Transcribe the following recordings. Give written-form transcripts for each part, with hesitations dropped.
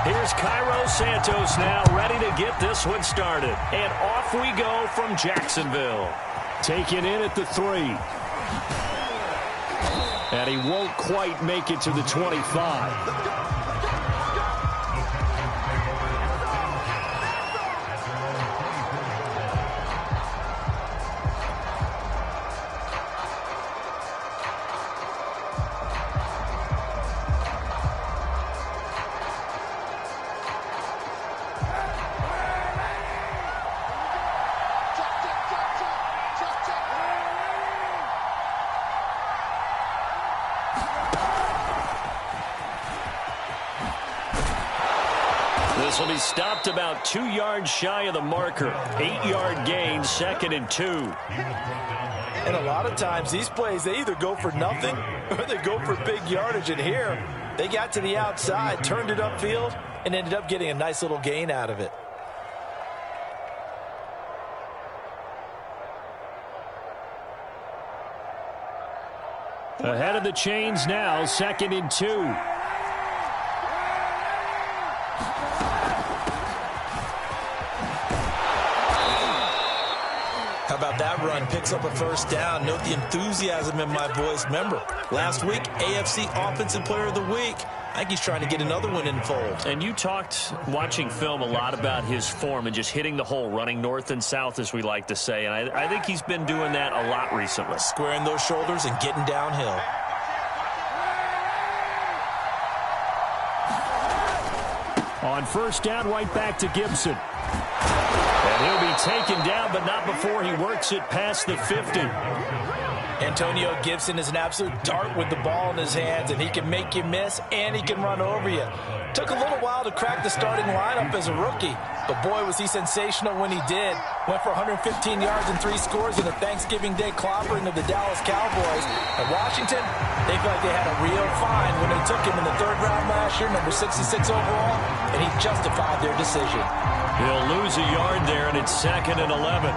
Here's Cairo Santos now ready to get this one started. And off we go from Jacksonville. Taken in at the 3. And he won't quite make it to the 25. This will be stopped about 2 yards shy of the marker. 8-yard gain, 2nd and 2. And a lot of times these plays, they either go for nothing or they go for big yardage. And here, they got to the outside, turned it upfield, and ended up getting a nice little gain out of it. Ahead of the chains now, 2nd and 2. How about that run? Picks up a first down. Note the enthusiasm in my voice. Remember, last week, AFC Offensive Player of the Week. I think he's trying to get another one in the fold. And you talked, watching film, a lot about his form and just hitting the hole, running north and south, as we like to say. And I think he's been doing that a lot recently. Squaring those shoulders and getting downhill. On first down, right back to Gibson. And he'll be taken down, but not before he works it past the 50. Antonio Gibson is an absolute dart with the ball in his hands, and he can make you miss, and he can run over you. Took a little while to crack the starting lineup as a rookie, but boy, was he sensational when he did. Went for 115 yards and 3 scores in a Thanksgiving Day clobbering of the Dallas Cowboys. And Washington, they feel like they had a real find when they took him in the 3rd round last year, number 66 overall, and he justified their decision. He'll lose a yard there, and it's 2nd and 11.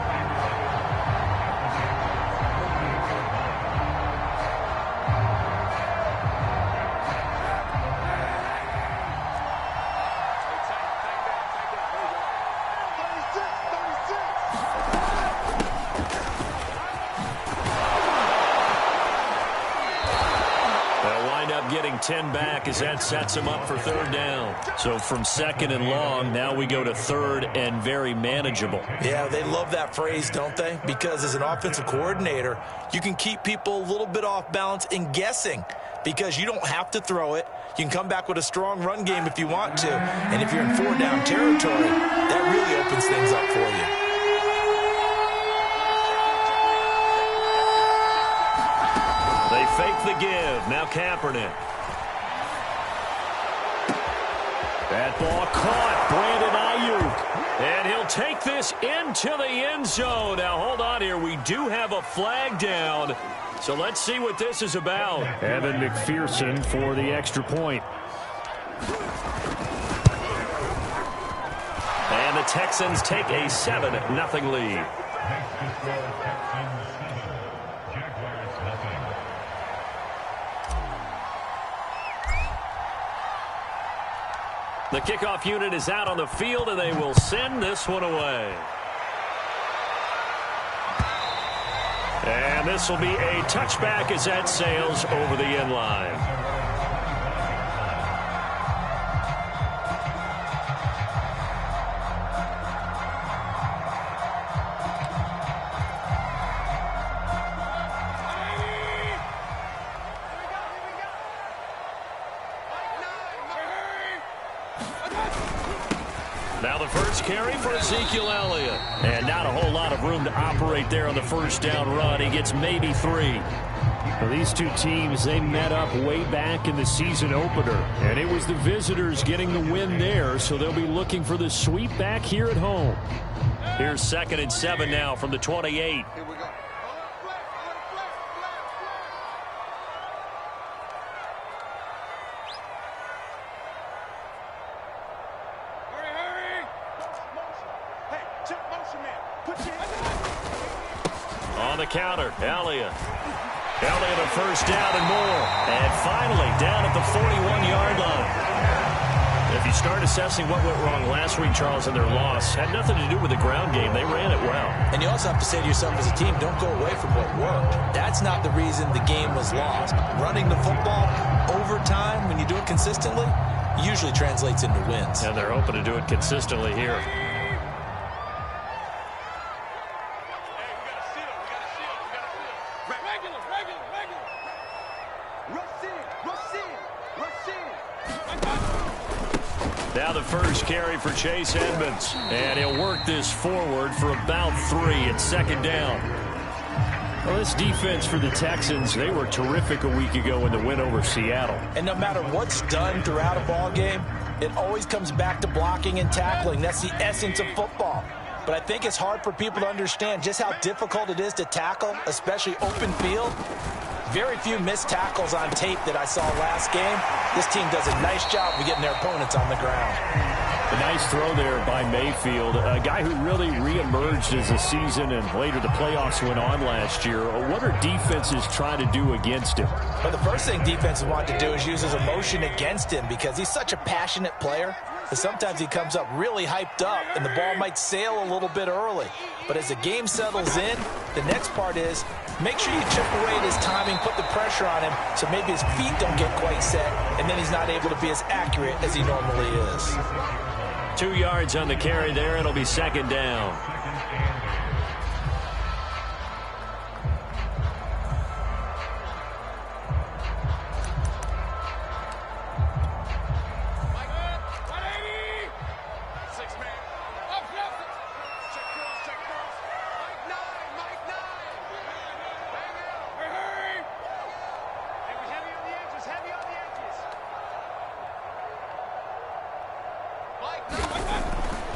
Getting 10 back as that sets him up for 3rd down. So from 2nd and long, now we go to 3rd and very manageable. Yeah, they love that phrase, don't they? Because as an offensive coordinator, you can keep people a little bit off balance and guessing because you don't have to throw it. You can come back with a strong run game if you want to. And if you're in 4-down territory, that really opens things up for you. They fake the give. Now Kaepernick. That ball caught. Brandon Ayuk. And he'll take this into the end zone. Now, hold on here. We do have a flag down. So let's see what this is about. Evan McPherson for the extra point. And the Texans take a 7-0 lead. The kickoff unit is out on the field, and they will send this one away. And this will be a touchback as that sails over the end line. Now the first carry for Ezekiel Elliott. And not a whole lot of room to operate there on the first down run. He gets maybe 3. Well, these two teams, they met up way back in the season opener. And it was the visitors getting the win there, so they'll be looking for the sweep back here at home. Here's 2nd and 7 now from the 28. On the counter, Elliott. Elliott a first down and more. And finally down at the 41-yard line. If you start assessing what went wrong last week, Charles, in their loss, had nothing to do with the ground game. They ran it well. And you also have to say to yourself as a team, don't go away from what worked. That's not the reason the game was lost. Running the football over time, when you do it consistently, usually translates into wins. And they're hoping to do it consistently here. Now the first carry for Chase Edmonds. And he'll work this forward for about 3 at second down. Well, this defense for the Texans, they were terrific a week ago in the win over Seattle. And no matter what's done throughout a ball game, it always comes back to blocking and tackling. That's the essence of football. But I think it's hard for people to understand just how difficult it is to tackle, especially open field. Very few missed tackles on tape that I saw last game. This team does a nice job of getting their opponents on the ground. A nice throw there by Mayfield, a guy who really reemerged as the season and later the playoffs went on last year. What are defenses trying to do against him? Well, the first thing defenses want to do is use his emotion against him because he's such a passionate player. And sometimes he comes up really hyped up and the ball might sail a little bit early. But as the game settles in, the next part is make sure you chip away at his timing, put the pressure on him so maybe his feet don't get quite set and then he's not able to be as accurate as he normally is. 2 yards on the carry there. It'll be second down.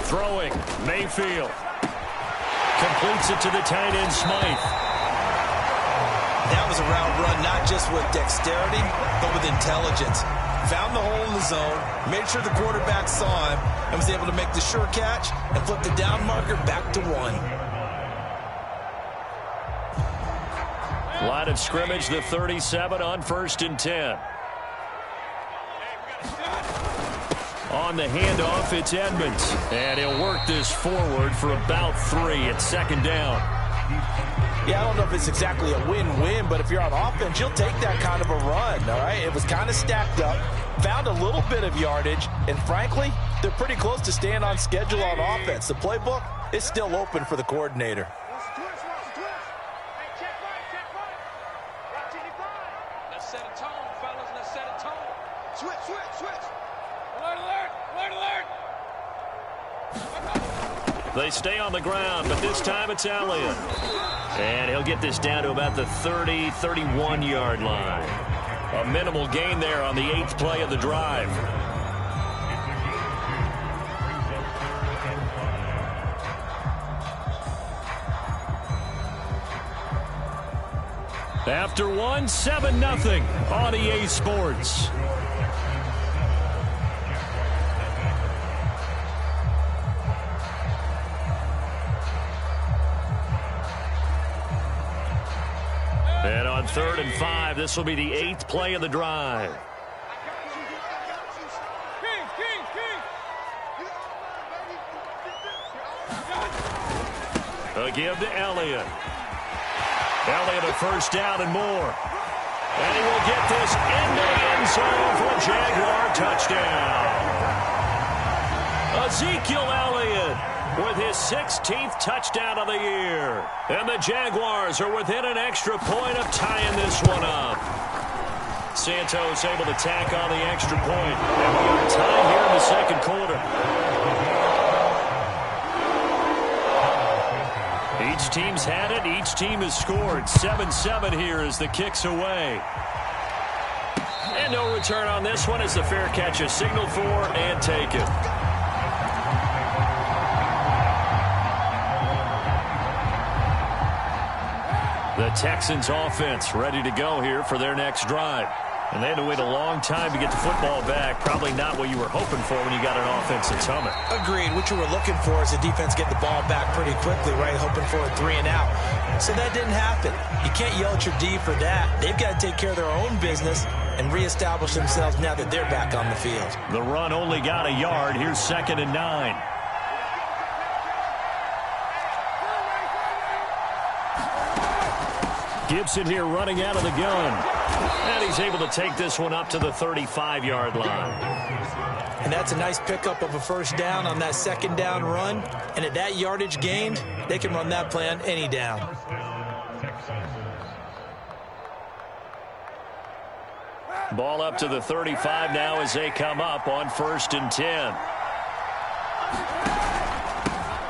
Throwing, Mayfield. Completes it to the tight end, Smythe. That was a route run not just with dexterity, but with intelligence. Found the hole in the zone, made sure the quarterback saw him, and was able to make the sure catch and flip the down marker back to 1. Line of scrimmage, the 37 on 1st and 10. On the handoff, it's Edmonds. And he'll work this forward for about 3 at second down. Yeah, I don't know if it's exactly a win-win, but if you're on offense, you'll take that kind of a run, all right? It was kind of stacked up, found a little bit of yardage, and frankly, they're pretty close to staying on schedule on offense. The playbook is still open for the coordinator. Let's set a tone, fellas. Let's set a tone. Switch. Alert, alert. They stay on the ground, but this time it's Elliott. And he'll get this down to about the 30, 31-yard line. A minimal gain there on the 8th play of the drive. After 1, 7-0 on EA Sports. And on 3rd and 5, this will be the 8th play of the drive. A give to Elliott. Elliott a first down and more. And he will get this into the end zone for a Jaguar touchdown. Ezekiel Elliott with his 16th touchdown of the year. And the Jaguars are within an extra point of tying this one up. Santos able to tack on the extra point. And we are tied here in the second quarter. Each team's had it. Each team has scored. 7-7 here as the kick's away. And no return on this one as the fair catch is signaled for and taken. The Texans offense ready to go here for their next drive. And they had to wait a long time to get the football back. Probably not what you were hoping for when you got an offense that's humming. Agreed. What you were looking for is the defense getting the ball back pretty quickly, right? Hoping for a 3 and out. So that didn't happen. You can't yell at your D for that. They've got to take care of their own business and reestablish themselves now that they're back on the field. The run only got a yard. Here's 2nd and 9. Gibson here running out of the gun. And he's able to take this one up to the 35-yard line. And that's a nice pickup of a first down on that 2nd down run. And at that yardage gained, they can run that play on any down. Ball up to the 35 now as they come up on 1st and 10.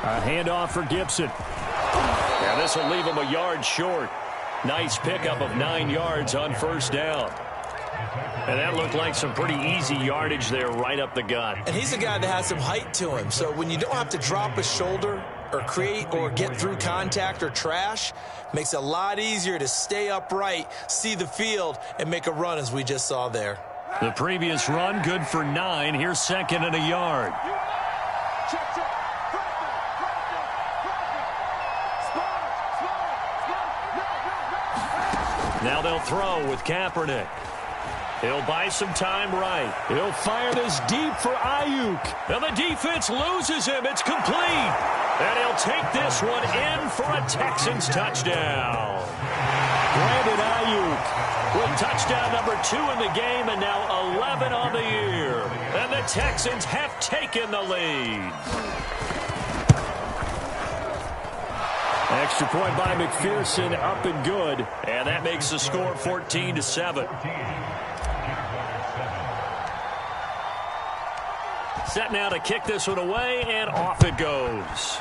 A handoff for Gibson. Yeah, this will leave him a yard short. Nice pickup of 9 yards on 1st down. And that looked like some pretty easy yardage there right up the gut. And he's a guy that has some height to him. So when you don't have to drop a shoulder or create or get through contact or trash, makes it a lot easier to stay upright, see the field, and make a run as we just saw there. The previous run good for 9. Here's 2nd and a yard. Now they'll throw with Kaepernick. He'll buy some time right. He'll fire this deep for Ayuk. And the defense loses him. It's complete. And he'll take this one in for a Texans touchdown. Brandon Ayuk with touchdown number 2 in the game and now 11 on the year. And the Texans have taken the lead. Extra point by McPherson, up and good. And that makes the score 14-7. Set now to kick this one away, and off it goes.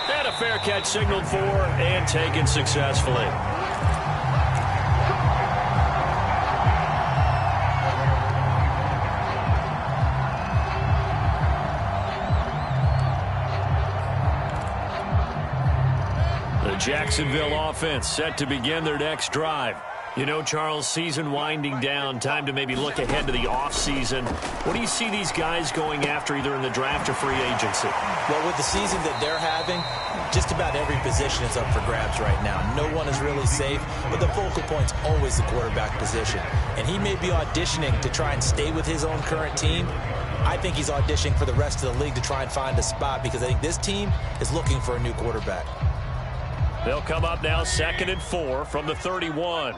And a fair catch signaled for and taken successfully. The Jacksonville offense set to begin their next drive. You know, Charles, season winding down, time to maybe look ahead to the offseason. What do you see these guys going after either in the draft or free agency? Well, with the season that they're having, just about every position is up for grabs right now. No one is really safe, but the focal point's always the quarterback position. And he may be auditioning to try and stay with his own current team. I think he's auditioning for the rest of the league to try and find a spot because I think this team is looking for a new quarterback. They'll come up now 2nd and 4 from the 31.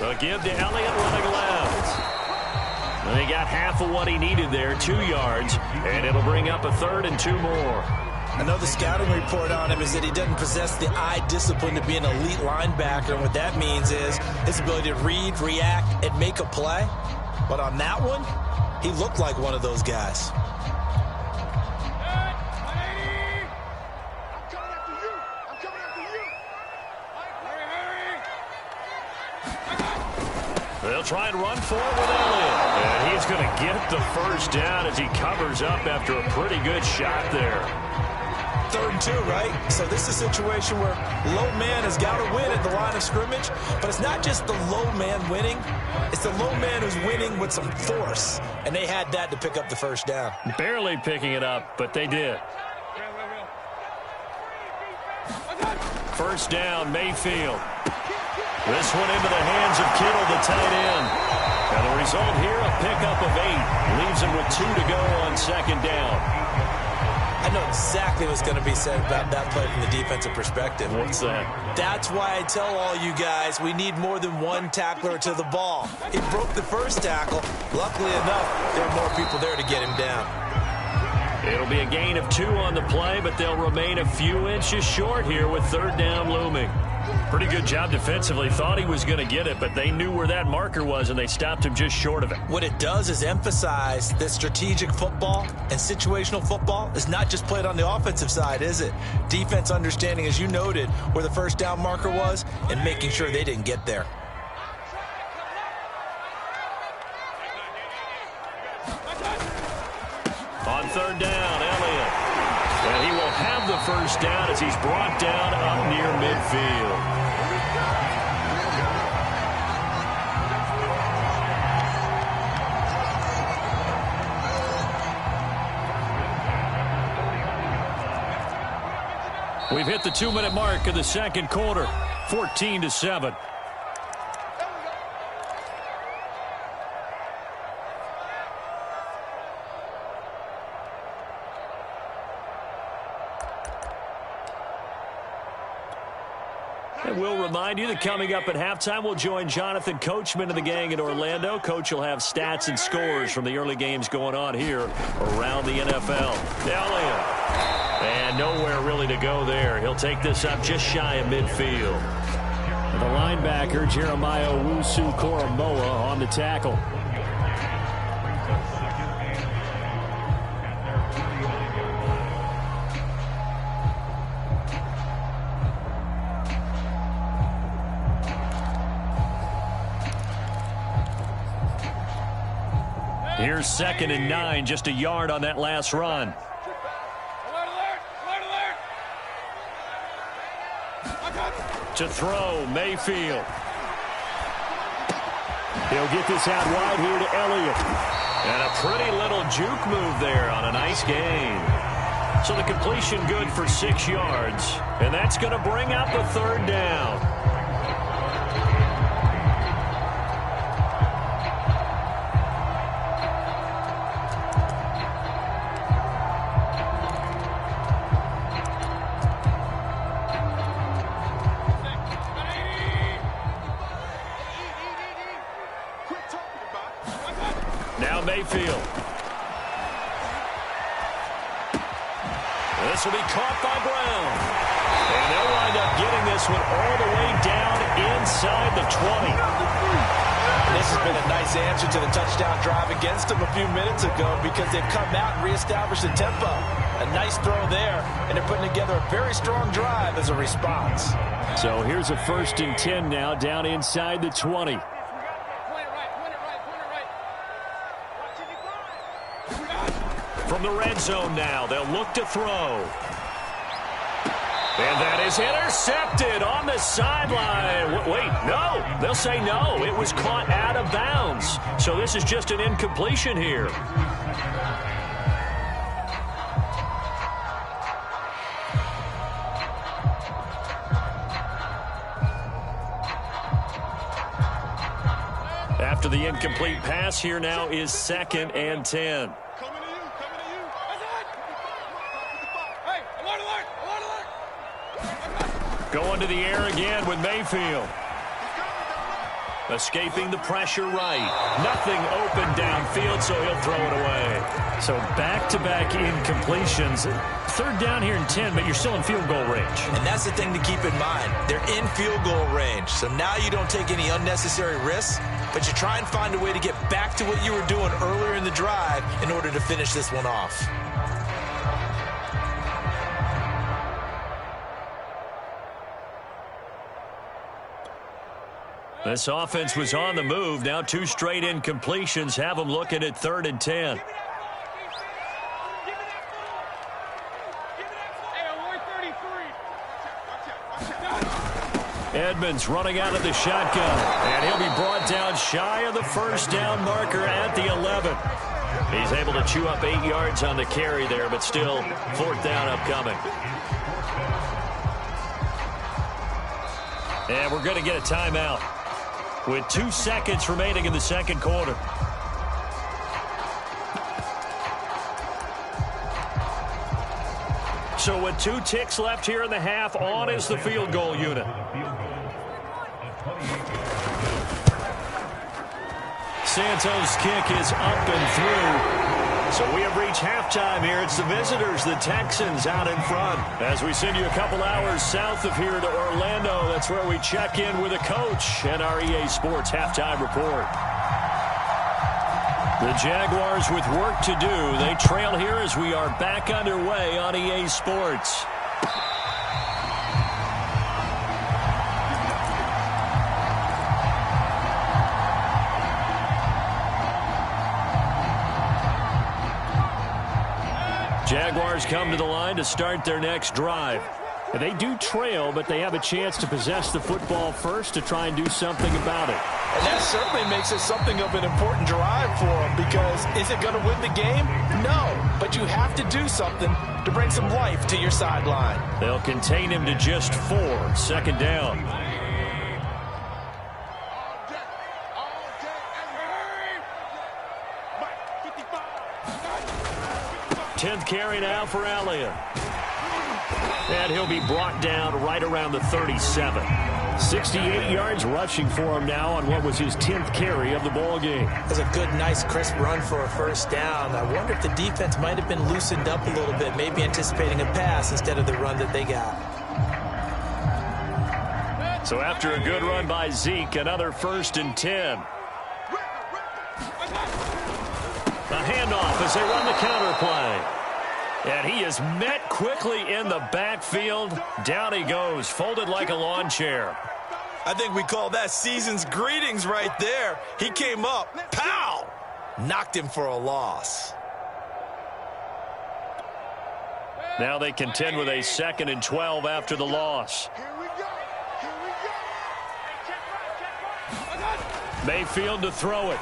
A give to Elliott running left. And he got half of what he needed there, 2 yards, and it'll bring up a 3rd and 2 more. I know the scouting report on him is that he doesn't possess the eye discipline to be an elite linebacker, and what that means is his ability to read, react, and make a play. But on that one, he looked like one of those guys. They'll try and run for it with Elliott. And he's going to get the first down as he covers up after a pretty good shot there. 3rd and 2, right? So this is a situation where low man has got to win at the line of scrimmage, but it's not just the low man winning. It's the low man who's winning with some force, and they had that to pick up the first down. Barely picking it up, but they did. First down, Mayfield. This one into the hands of Kittle, the tight end. And the result here, a pickup of 8. Leaves him with 2 to go on 2nd down. I know exactly what's going to be said about that play from the defensive perspective. What's that? That's why I tell all you guys we need more than one tackler to the ball. He broke the first tackle. Luckily enough, there are more people there to get him down. It'll be a gain of 2 on the play, but they'll remain a few inches short here with 3rd down looming. Pretty good job defensively. Thought he was going to get it, but they knew where that marker was, and they stopped him just short of it. What it does is emphasize that strategic football and situational football is not just played on the offensive side, is it? Defense understanding, as you noted, where the first down marker was and making sure they didn't get there. On 3rd down, Elliott. And he will have the first down as he's brought down up near midfield. We've hit the 2-minute mark of the second quarter, 14-7. And we'll remind you that coming up at halftime, we'll join Jonathan Coachman of the gang in Orlando. Coach will have stats and scores from the early games going on here around the NFL. Elliott. And nowhere really to go there. He'll take this up just shy of midfield. The linebacker, Jeremiah Owusu-Koramoah, on the tackle. Here's 2nd and 9, just a yard on that last run. To throw, Mayfield. He'll get this out wide here to Elliott. And a pretty little juke move there on a nice gain. So the completion good for 6 yards. And that's going to bring out the 3rd down. Now Mayfield. This will be caught by Brown. And they'll wind up getting this one all the way down inside the 20. This has been a nice answer to the touchdown drive against them a few minutes ago because they've come out and reestablished the tempo. A nice throw there, and they're putting together a very strong drive as a response. So here's a 1st and 10 now down inside the 20. From the red zone now, they'll look to throw. And that is intercepted on the sideline. Wait, no. They'll say no. It was caught out of bounds. So this is just an incompletion here. After the incomplete pass, here now is 2nd and 10. Going to the air again with Mayfield. Escaping the pressure right. Nothing open downfield, so he'll throw it away. So back-to-back incompletions. 3rd down here in 10, but you're still in field goal range. And that's the thing to keep in mind. They're in field goal range, so now you don't take any unnecessary risks, but you try and find a way to get back to what you were doing earlier in the drive in order to finish this one off. This offense was on the move. Now 2 straight incompletions have them looking at 3rd and 10. Edmonds running out of the shotgun. And he'll be brought down shy of the 1st down marker at the 11. He's able to chew up 8 yards on the carry there, but still 4th down upcoming. And we're going to get a timeout with 2 seconds remaining in the second quarter. So with 2 ticks left here in the half, on is the field goal unit. Santos' kick is up and through. So we have reached halftime here. It's the visitors, the Texans, out in front. As we send you a couple hours south of here to Orlando, that's where we check in with a coach and our EA Sports halftime report. The Jaguars with work to do. They trail here as we are back underway on EA Sports. Jaguars come to the line to start their next drive. And they do trail, but they have a chance to possess the football first to try and do something about it. And that certainly makes it something of an important drive for them, because is it going to win the game? No, but you have to do something to bring some life to your sideline. They'll contain him to just 4. 2nd down. 10th carry now for Elliott. And he'll be brought down right around the 37. 68 yards rushing for him now on what was his 10th carry of the ball game. That's a good, nice, crisp run for a first down. I wonder if the defense might have been loosened up a little bit, maybe anticipating a pass instead of the run that they got. So after a good run by Zeke, another 1st and 10. A handoff as they run the counter play. And he is met quickly in the backfield. Down he goes, folded like a lawn chair. I think we call that season's greetings right there. He came up, pow! Knocked him for a loss. Now they contend with a 2nd and 12 after the loss. Mayfield to throw it.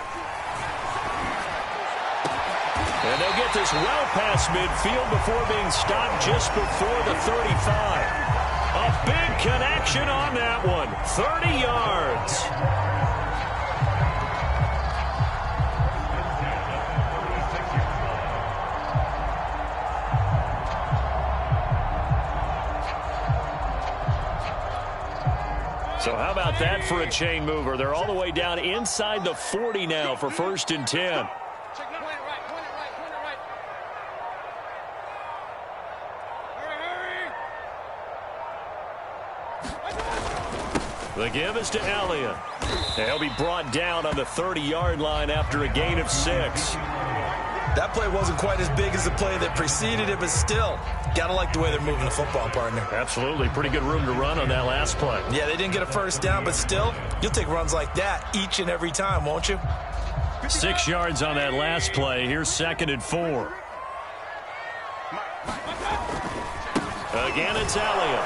And they'll get this well past midfield before being stopped just before the 35. A big connection on that one. 30 yards. So how about that for a chain mover? They're all the way down inside the 40 now for 1st and 10. The give is to Elliott. He'll be brought down on the 30-yard line after a gain of 6. That play wasn't quite as big as the play that preceded it, but still, gotta like the way they're moving the football, partner. Absolutely. Pretty good room to run on that last play. Yeah, they didn't get a first down, but still, you'll take runs like that each and every time, won't you? 6 yards on that last play. Here's 2nd and 4. Again, it's Elliott.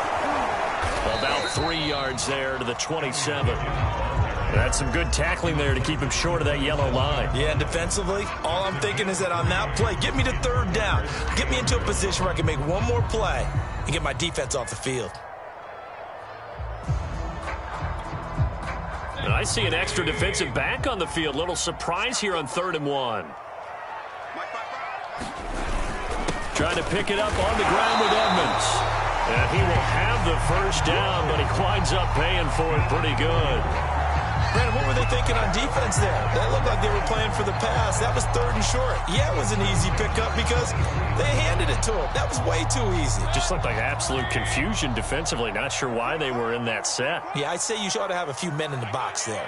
About 3 yards there to the 27. That's some good tackling there to keep him short of that yellow line. Yeah, and defensively, all I'm thinking is that on that play, get me to 3rd down. Get me into a position where I can make one more play and get my defense off the field. And I see an extra defensive back on the field. Little surprise here on 3rd and 1. Trying to pick it up on the ground with Edmonds. And he will have the first down, but he winds up paying for it pretty good. Brandon, what were they thinking on defense there? That looked like they were playing for the pass. That was 3rd and short. Yeah, it was an easy pickup because they handed it to him. That was way too easy. Just looked like absolute confusion defensively. Not sure why they were in that set. Yeah, I'd say you ought to have a few men in the box there.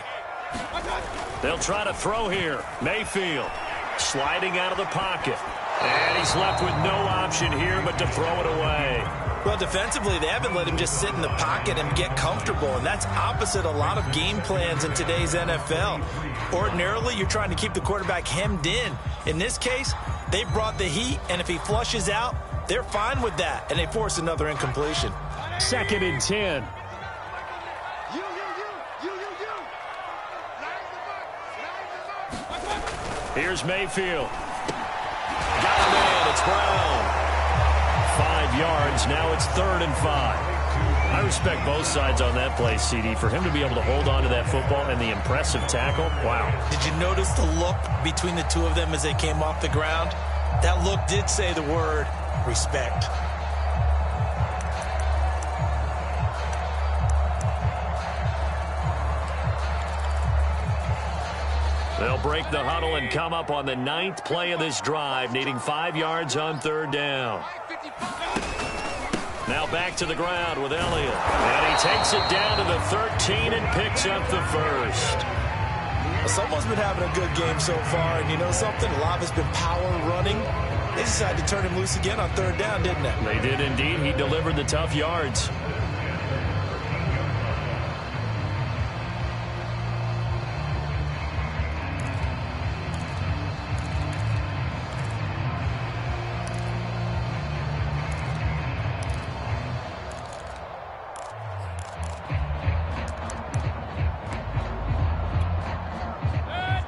They'll try to throw here. Mayfield sliding out of the pocket. And he's left with no option here but to throw it away. Well, defensively, they haven't let him just sit in the pocket and get comfortable, and that's opposite a lot of game plans in today's NFL. Ordinarily, you're trying to keep the quarterback hemmed in. In this case, they brought the heat, and if he flushes out, they're fine with that, and they force another incompletion. 2nd and 10. Here's Mayfield. Got him in. It's Brown. 5 yards. Now it's 3rd and 5. I respect both sides on that play, CD. For him to be able to hold on to that football and the impressive tackle, wow. Did you notice the look between the two of them as they came off the ground? That look did say the word respect. They'll break the huddle and come up on the 9th play of this drive, needing 5 yards on 3rd down. Now back to the ground with Elliott. And he takes it down to the 13 and picks up the first. Well, someone's been having a good game so far, and you know something? A lot of it's been power running. They decided to turn him loose again on 3rd down, didn't they? They did indeed. He delivered the tough yards.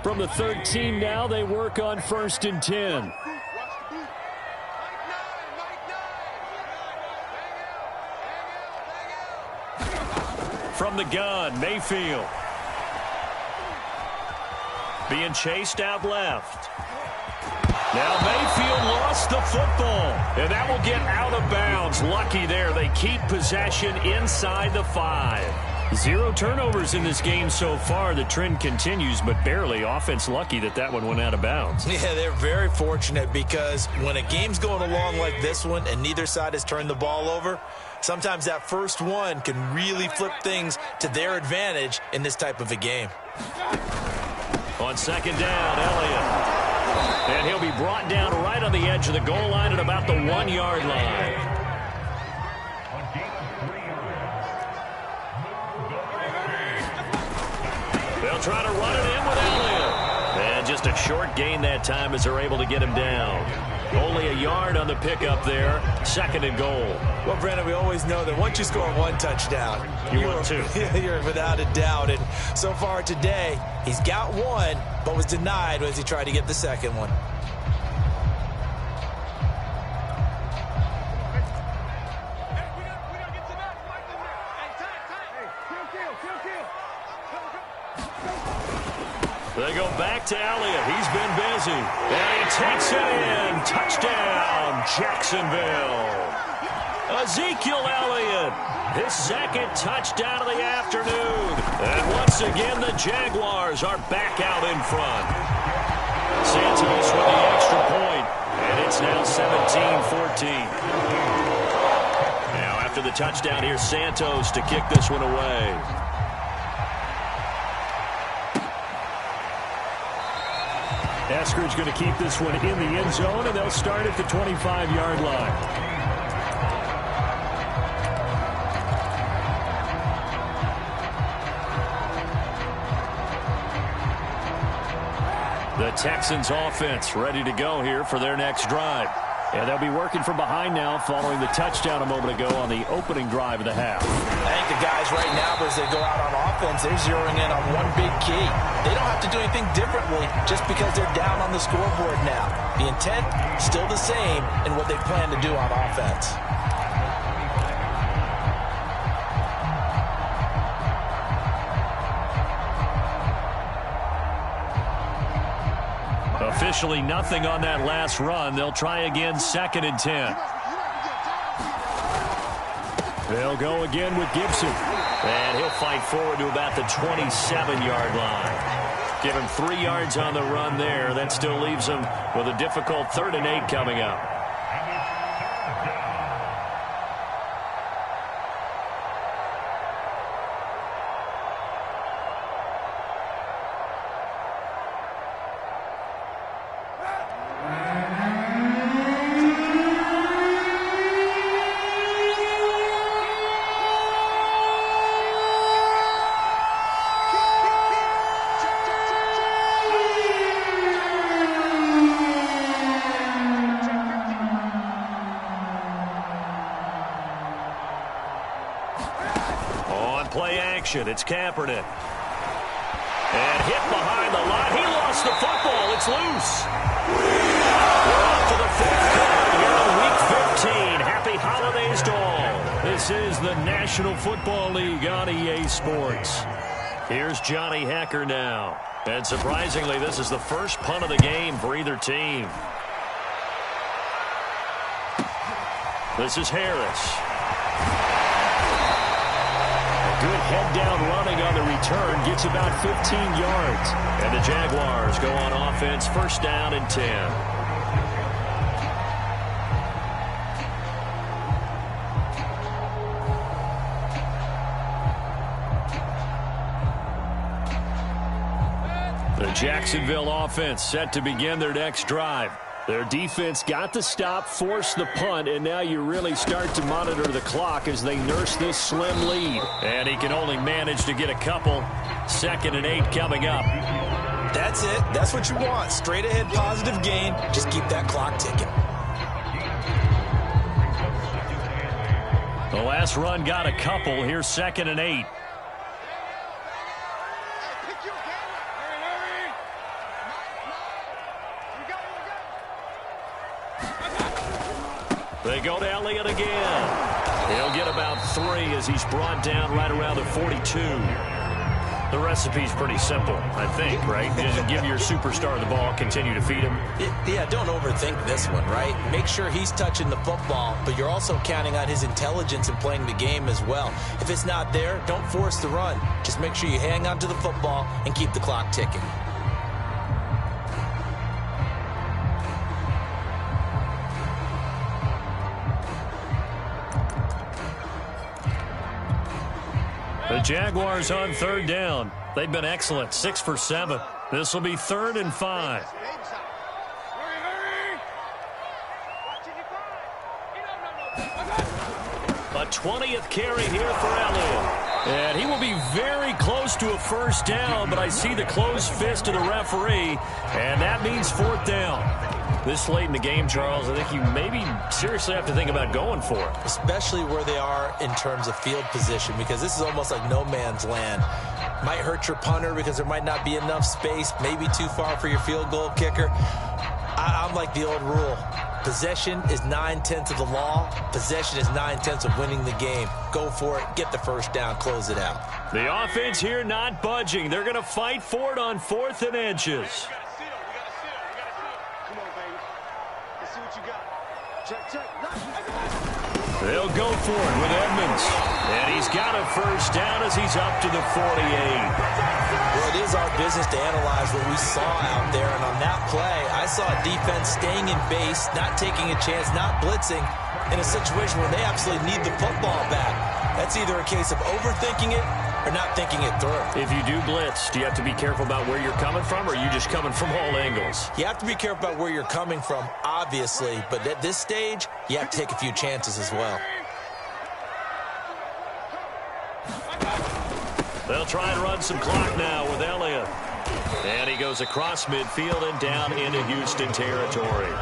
From the 13 now, they work on 1st and 10. From the gun, Mayfield. Being chased out left. Now Mayfield lost the football, and that will get out of bounds. Lucky there. They keep possession inside the 5. 0 turnovers in this game so far. The trend continues, but barely. Offense lucky that one went out of bounds. Yeah, they're very fortunate because when a game's going along like this one and neither side has turned the ball over, sometimes that first one can really flip things to their advantage in this type of a game. On 2nd down, Elliott. And he'll be brought down right on the edge of the goal line at about the 1-yard line. They'll try to run it in with Elliott. And just a short gain that time as they're able to get him down. Only a yard on the pickup there. 2nd and goal. Well, Brandon, we always know that once you score 1 touchdown, you want 2. You're without a doubt. And so far today, he's got 1, but was denied as he tried to get the 2nd one. They go back to Elliott. He's been busy. And he takes it in. Touchdown, Jacksonville. Ezekiel Elliott, his 2nd touchdown of the afternoon. And once again, the Jaguars are back out in front. Santos with the extra point, and it's now 17-14. Now, after the touchdown, here's Santos to kick this one away. Eskridge going to keep this one in the end zone, and they'll start at the 25-yard line. The Texans offense ready to go here for their next drive. And they'll be working from behind now following the touchdown a moment ago on the opening drive of the half. I think the guys right now, as they go out on offense, they're zeroing in on one big key. They don't have to do anything differently just because they're down on the scoreboard now. The intent, still the same in what they plan to do on offense. Officially nothing on that last run. They'll try again 2nd and 10. They'll go again with Gibson. And he'll fight forward to about the 27-yard line. Give him 3 yards on the run there. That still leaves him with a difficult 3rd and 8 coming up. It's Kaepernick. And hit behind the line. He lost the football. It's loose. We're off to the 4th quarter here in Week 15. Happy holidays to all. This is the National Football League on EA Sports. Here's Johnny Hecker now. And surprisingly, this is the first punt of the game for either team. This is Harris. Good head-down running on the return. Gets about 15 yards. And the Jaguars go on offense. 1st down and 10. The Jacksonville offense set to begin their next drive. Their defense got the stop, forced the punt, and now you really start to monitor the clock as they nurse this slim lead. And he can only manage to get a couple. 2nd and 8 coming up. That's it. That's what you want. Straight ahead positive gain. Just keep that clock ticking. The last run got a couple. Here's 2nd and 8. Elliott again. He'll get about 3 as he's brought down right around the 42. The recipe's pretty simple, I think, right? Just give your superstar the ball, continue to feed him. Yeah, don't overthink this one, right? Make sure he's touching the football, but you're also counting on his intelligence in playing the game as well. If it's not there, don't force the run. Just make sure you hang on to the football and keep the clock ticking. The Jaguars on 3rd down. They've been excellent, 6 for 7. This will be 3rd and 5. A 20th carry here for Elliott. And he will be very close to a first down, but I see the closed fist of the referee, and that means 4th down. This late in the game, Charles, I think you maybe seriously have to think about going for it. Especially where they are in terms of field position, because this is almost like no man's land. Might hurt your punter because there might not be enough space, maybe too far for your field goal kicker. I'm like the old rule. Possession is 9/10 of the law. Possession is 9/10 of winning the game. Go for it. Get the first down. Close it out. The offense here not budging. They're going to fight for it on 4th and inches. They'll go for it with Edmonds. And he's got a first down as he's up to the 48. Well, it is our business to analyze what we saw out there. And on that play, I saw a defense staying in base, not taking a chance, not blitzing, in a situation where they absolutely need the football back. That's either a case of overthinking it or not thinking it through. If you do blitz, do you have to be careful about where you're coming from, or are you just coming from all angles? You have to be careful about where you're coming from, obviously, but at this stage, you have to take a few chances as well. They'll try and run some clock now with Elliott. And he goes across midfield and down into Houston territory.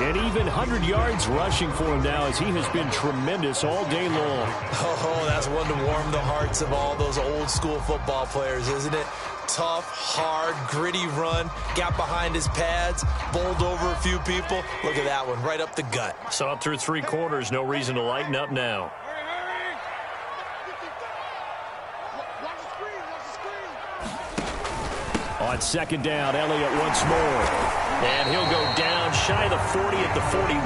And even 100 yards rushing for him now, as he has been tremendous all day long. Oh, that's one to warm the hearts of all those old school football players, isn't it? Tough, hard, gritty run, got behind his pads, bowled over a few people. Look at that one, right up the gut. Saw it through 3 quarters, no reason to lighten up now. On 2nd down, Elliott once more. And he'll go down shy of the 40 at the 41.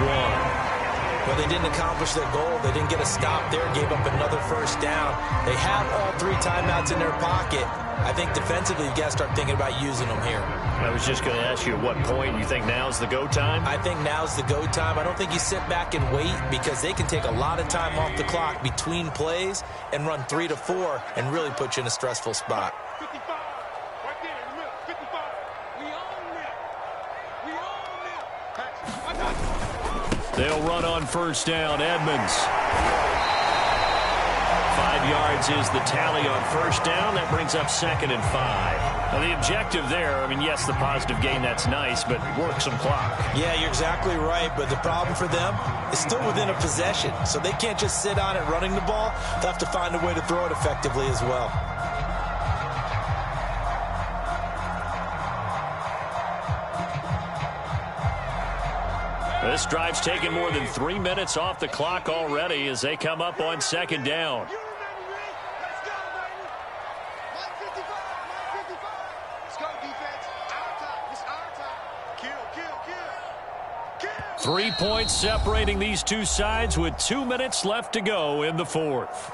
Well, they didn't accomplish their goal. They didn't get a stop there, gave up another first down. They have all 3 timeouts in their pocket. I think defensively, you've got to start thinking about using them here. I was just going to ask you at what point you think now's the go time? I think now's the go time. I don't think you sit back and wait, because they can take a lot of time off the clock between plays and run 3 to 4 and really put you in a stressful spot. They'll run on first down. Edmonds. 5 yards is the tally on first down. That brings up 2nd and 5. Now, the objective there, I mean, yes, the positive gain, that's nice, but work some clock. Yeah, you're exactly right, but the problem for them is still within a possession, so they can't just sit on it running the ball. They'll have to find a way to throw it effectively as well. This drive's taken more than 3 minutes off the clock already as they come up on 2nd down. 3 points separating these two sides with 2 minutes left to go in the 4th.